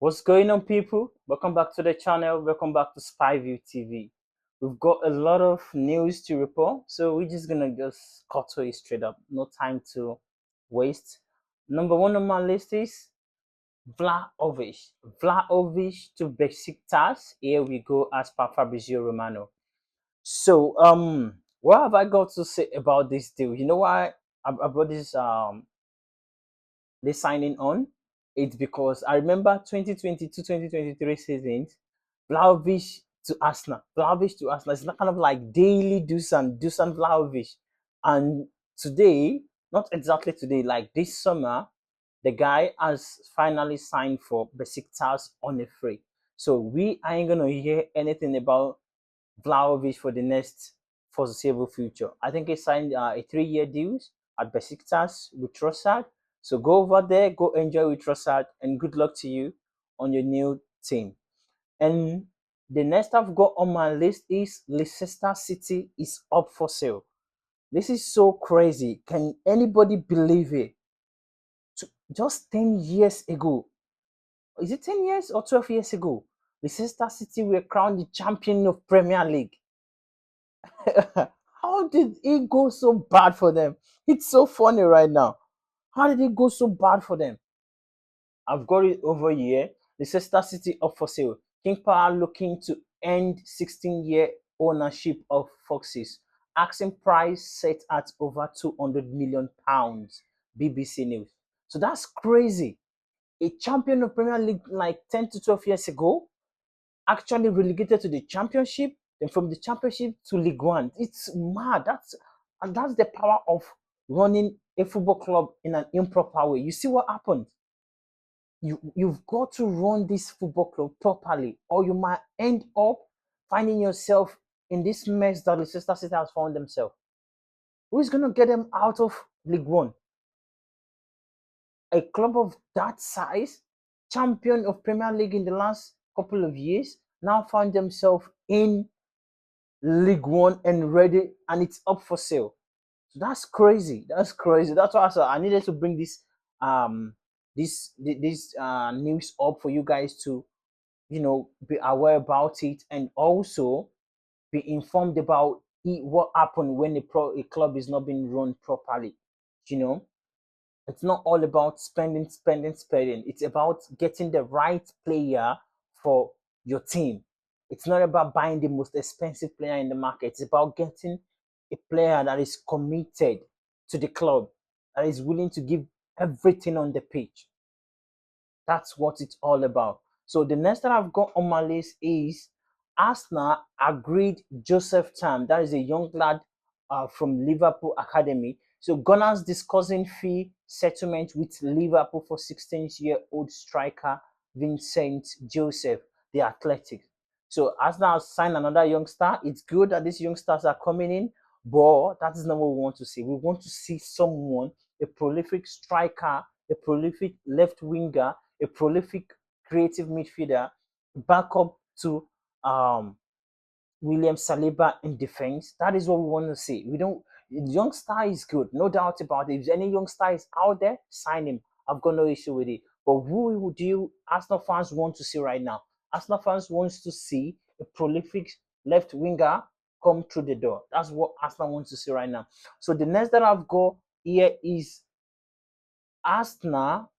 What's going on, people? Welcome back to the channel. Welcome back to Spyview TV. We've got a lot of news to report, so we're just gonna just cut to it straight up. No time to waste. Number one on my list is Vlahovic. Vlahovic to Besiktas. Here we go, as per Fabrizio Romano. So, what have I got to say about this deal? You know why I brought this signing on? It's because I remember 2022-2023 seasons, Vlahovic to Arsenal. Vlahovic to Arsenal. It's not kind of like daily Dusan Vlahovic. And today, not exactly today, like this summer, the guy has finally signed for Besiktas on a free. So we ain't gonna hear anything about Vlahovic for the next foreseeable future. I think he signed a 3-year deal at Besiktas with Trossard. So go over there, go enjoy with Trossard, and good luck to you on your new team. And the next I've got on my list is Leicester City is up for sale. This is so crazy. Can anybody believe it? Just 10 years ago, is it 10 years or 12 years ago? Leicester City were crowned the champion of Premier League. How did it go so bad for them? It's so funny right now. How did it go so bad for them? I've got it over here. Leicester City up for sale. King Power looking to end 16-year ownership of Foxes. Asking price set at over £200 million. BBC News. So that's crazy. A champion of Premier League like 10 to 12 years ago actually relegated to the championship, then from the championship to League One. It's mad. That's the power of running a football club in an improper way. You see what happened? You've got to run this football club properly, or you might end up finding yourself in this mess that Leicester City has found themselves. Who is gonna get them out of League One? A club of that size, champion of Premier League in the last couple of years, now find themselves in League One and ready, and it's up for sale. So that's crazy. That's crazy. That's why I needed to bring this news up for you guys to be aware about it, and also be informed about what happened when a club is not being run properly. You know, it's not all about spending. It's about getting the right player for your team. It's not about buying the most expensive player in the market. It's about getting a player that is committed to the club, that is willing to give everything on the pitch. That's what it's all about. So the next that I've got on my list is Arsenal agreed Joseph Tam. That is a young lad from Liverpool Academy. So Gunners discussing fee settlement with Liverpool for 16-year-old striker Vincent Joseph, the Athletic. So Arsenal has signed another youngster. It's good that these youngsters are coming in, but that is not what we want to see. We want to see someone, a prolific striker, a prolific left winger, a prolific creative midfielder, back up to um, William Saliba in defense. That is what we want to see. We don't. Young star is good, no doubt about it. If any young star is out there, sign him. I've got no issue with it. But who do you Arsenal fans want to see right now? Arsenal fans wants to see a prolific left winger come through the door. That's what Arsenal wants to see right now. So the next that I've got here is Arsenal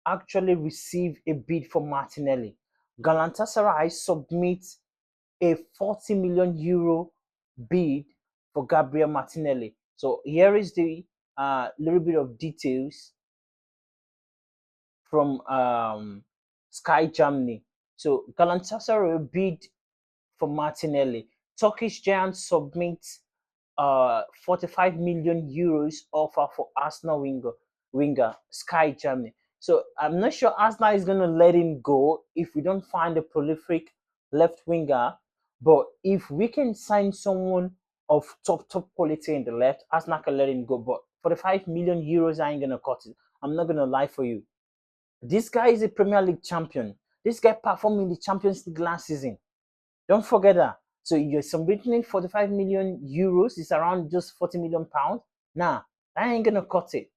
actually receive a bid for Martinelli. Galatasaray submits a 40 million euro bid for Gabriel Martinelli. So here is the little bit of details from Sky Germany. So Galatasaray bid for Martinelli. Turkish giant submits 45 million euros offer for Arsenal winger Sky Germany. So I'm not sure Arsenal is going to let him go if we don't find a prolific left winger. But if we can sign someone of top quality in the left, Arsenal can let him go. But 45 million euros, I ain't going to cut it. I'm not going to lie for you. This guy is a Premier League champion. This guy performed in the Champions League last season. Don't forget that. So you're submitting 45 million euros. It's around just 40 million pounds. Nah, that ain't gonna cut it.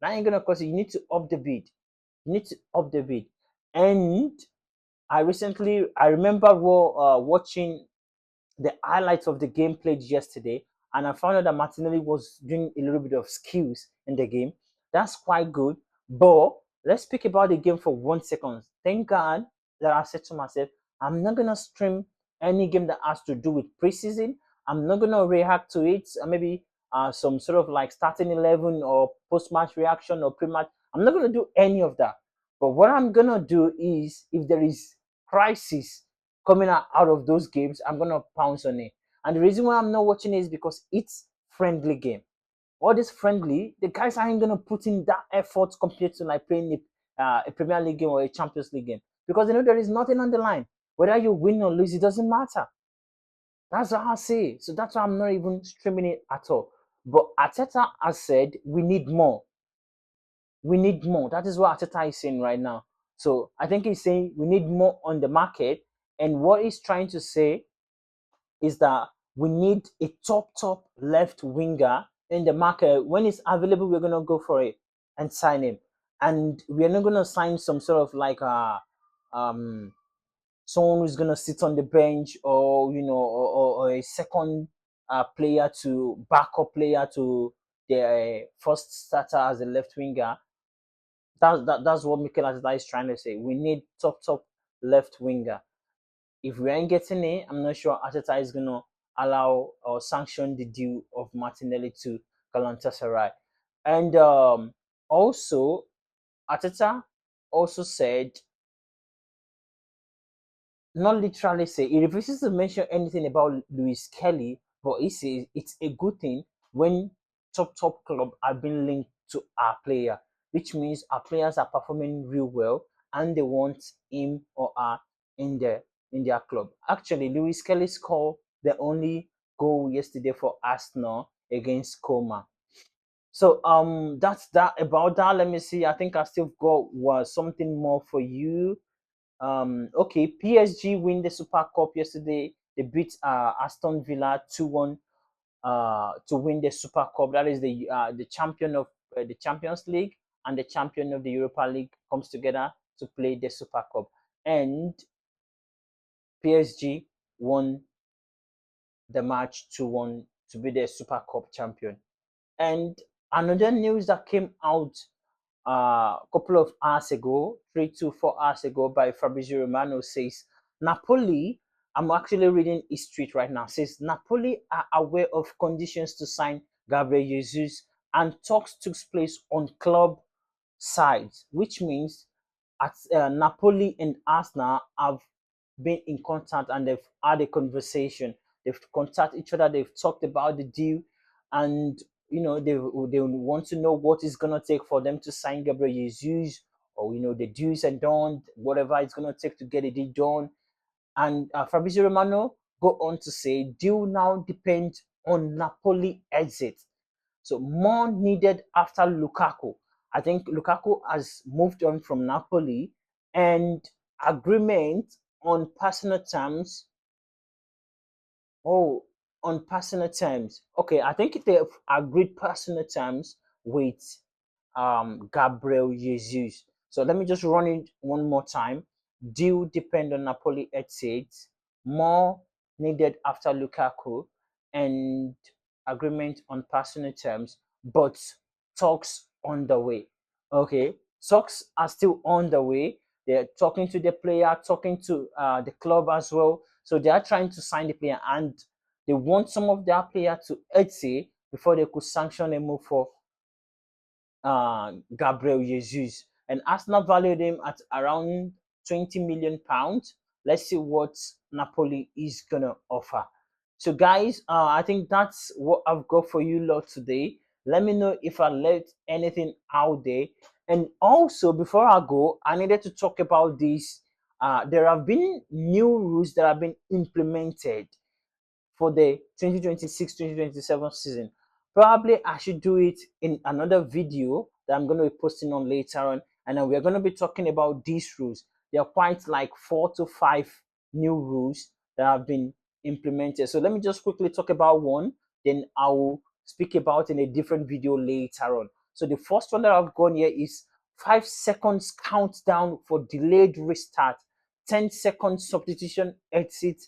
That ain't gonna cut it. You need to up the bid. You need to up the bid. And I remember watching the highlights of the game played yesterday, and I found out that Martinelli was doing a little bit of skills in the game. That's quite good. But let's speak about the game for 1 second. Thank God that I said to myself, I'm not gonna stream any game that has to do with preseason. I'm not gonna react to it. Maybe some sort of like starting 11 or post-match reaction or pre-match. I'm not gonna do any of that. But what I'm gonna do is, if there is crisis coming out of those games, I'm gonna pounce on it. And the reason why I'm not watching it is because it's friendly game. All this friendly, the guys aren't gonna put in that effort compared to like playing a Premier League game or a Champions League game, because they know there is nothing on the line. Whether you win or lose, it doesn't matter. That's how I say it. So that's why I'm not even streaming it at all. But Ateta has said we need more. We need more. That is what Ateta is saying right now. So I think he's saying we need more on the market. And what he's trying to say is that we need a top left winger in the market. When it's available, we're gonna go for it and sign him. And we're not gonna sign some sort of like um someone who's gonna sit on the bench, or or a second player to backup player to the first starter as a left winger. That's what Mikel Arteta is trying to say. We need top left winger. If we ain't getting it, I'm not sure Arteta is gonna allow or sanction the deal of Martinelli to Galatasaray. And also, Arteta also said, not literally say, he refuses to mention anything about Luis Kelly, but he says it's a good thing when top club are being linked to our player, which means our players are performing real well and they want him or her in their club. Actually, Luis Kelly scored the only goal yesterday for Arsenal against Coma. So that's that about that. Let me see. I think I still got something more for you. Okay, PSG win the Super Cup yesterday. They beat Aston Villa 2-1 to win the Super Cup. That is the champion of the Champions League and the champion of the Europa League comes together to play the Super Cup. And PSG won the match 2-1 to be the Super Cup champion. And another news that came out a couple of hours ago, 3 to 4 hours ago, by Fabrizio Romano says Napoli. I'm actually reading his tweet right now. Says Napoli are aware of conditions to sign Gabriel Jesus, and talks took place on club sides, which means at Napoli and Arsenal have been in contact and they've had a conversation. They've contacted each other. They've talked about the deal, and they want to know what it's gonna take for them to sign Gabriel Jesus, or the do's and don'ts, whatever it's gonna take to get it done. And Fabrizio Romano go on to say, deal now depends on Napoli exit. So more needed after Lukaku. I think Lukaku has moved on from Napoli, and agreement on personal terms. Oh, on personal terms. Okay, I think they've agreed personal terms with Gabriel Jesus. So let me just run it one more time. Deal depend on Napoli exit. More needed after Lukaku, and agreement on personal terms, but talks on the way. Okay, talks are still on the way. They're talking to the player, talking to the club as well. So they are trying to sign the player, and they want some of their player to exit before they could sanction a move for Gabriel Jesus. And Arsenal valued him at around £20 million. Let's see what Napoli is gonna offer. So, guys, I think that's what I've got for you lot today. Let me know if I left anything out there. And also, before I go, I needed to talk about this. There have been new rules that have been implemented for the 2026-2027 season. Probably I should do it in another video that I'm going to be posting on later on. And then we're going to be talking about these rules. There are quite like 4 to 5 new rules that have been implemented. So let me just quickly talk about one, then I will speak about in a different video later on. So the first one that I've gone here is 5 seconds countdown for delayed restart, 10 seconds substitution exit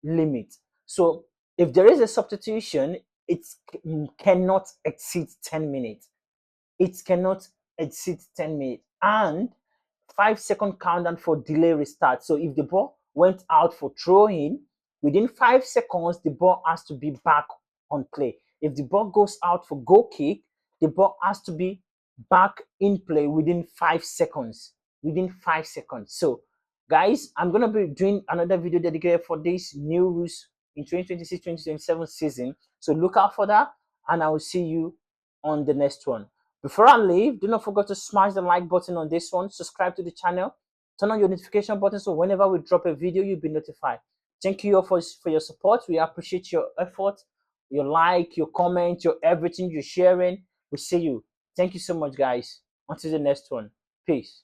limit. So if there is a substitution, it cannot exceed 10 minutes. It cannot exceed 10 minutes. And 5 second countdown for delay restart. So if the ball went out for throwing, within 5 seconds, the ball has to be back on play. If the ball goes out for goal kick, the ball has to be back in play within 5 seconds. Within 5 seconds. So, guys, I'm gonna be doing another video dedicated for this new rules in 2026-2027 season. So look out for that, and I will see you on the next one. Before I leave, do not forget to smash the like button on this one, subscribe to the channel, turn on your notification button so whenever we drop a video, you'll be notified. Thank you all for your support. We appreciate your effort, your like, your comment, your everything you're sharing. We see you. Thank you so much, guys. Until the next one. Peace.